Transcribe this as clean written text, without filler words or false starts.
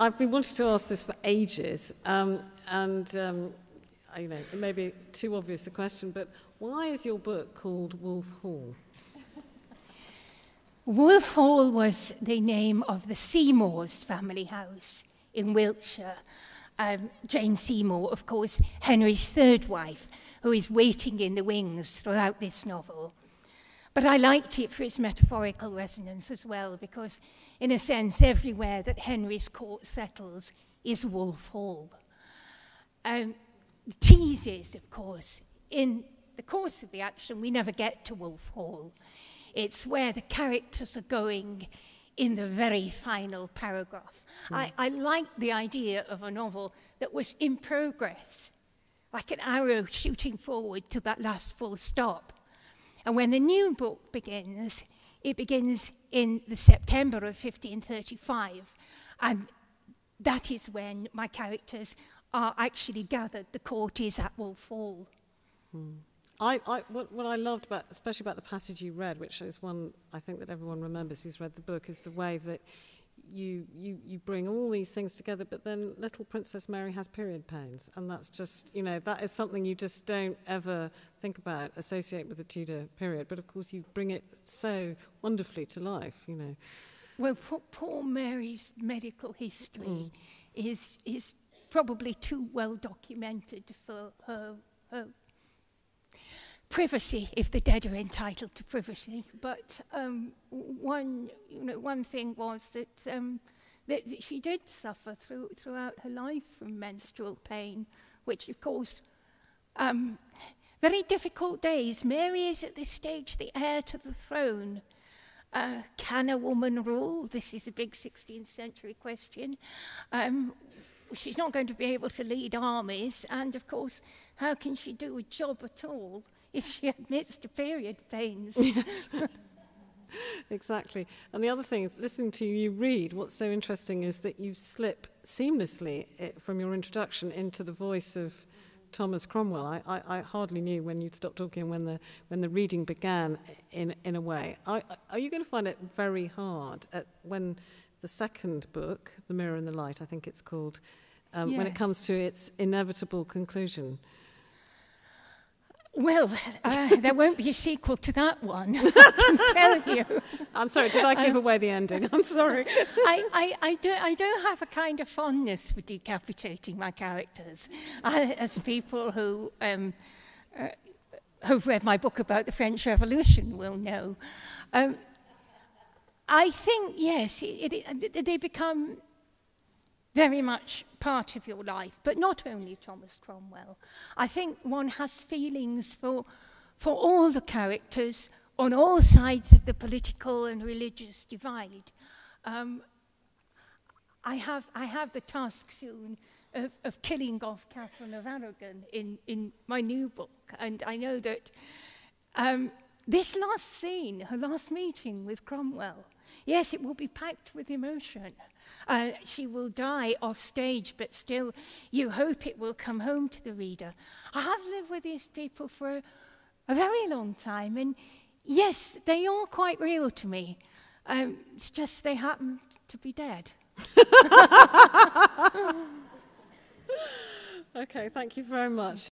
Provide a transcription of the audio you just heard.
I've been wanting to ask this for ages, you know, it may be too obvious a question, but why is your book called Wolf Hall? Wolf Hall was the name of the Seymour's family house in Wiltshire. Jane Seymour, of course, Henry's third wife, who is waiting in the wings throughout this novel. But I liked it for its metaphorical resonance as well, because in a sense, everywhere that Henry's court settles is Wolf Hall. The tease is, of course, in the course of the action, we never get to Wolf Hall. It's where the characters are going in the very final paragraph. I liked the idea of a novel that was in progress, like an arrow shooting forward to that last full stop. And when the new book begins, it begins in the September of 1535, and that is when my characters are actually gathered. The court is at Wolf Hall. What I loved about, especially about the passage you read, which is one I think that everyone remembers who's read the book, is the way that you bring all these things together, but then little Princess Mary has period pains, and that's just, you know, that is something you just don't ever think about, associate with the Tudor period, but of course you bring it so wonderfully to life, you know. Well, poor Mary's medical history is probably too well documented for her privacy, if the dead are entitled to privacy. But one thing was that she did suffer throughout her life from menstrual pain, which, of course, very difficult days. Mary is at this stage the heir to the throne. Can a woman rule? This is a big 16th century question. She's not going to be able to lead armies, and of course, how can she do a job at all if she admits to period pains? Yes, exactly. And the other thing is, listening to you read, what's so interesting is that you slip seamlessly from your introduction into the voice of Thomas Cromwell. I hardly knew when you'd stopped talking when the reading began, in a way. Are you going to find it very hard when the second book, The Mirror and the Light, I think it's called, when it comes to its inevitable conclusion? Well, there won't be a sequel to that one, I can tell you. I'm sorry, did I give away the ending? I'm sorry. I do have a kind of fondness for decapitating my characters, as people who who've read my book about the French Revolution will know. I think, yes, they become very much part of your life, but not only Thomas Cromwell. I think one has feelings for all the characters on all sides of the political and religious divide. I have the task soon of killing off Catherine of Aragon in my new book, and I know that this last scene, her last meeting with Cromwell, yes, it will be packed with emotion. She will die off stage, but still you hope it will come home to the reader. I have lived with these people for a very long time, and yes, they are quite real to me. It's just they happen to be dead. Okay, thank you very much.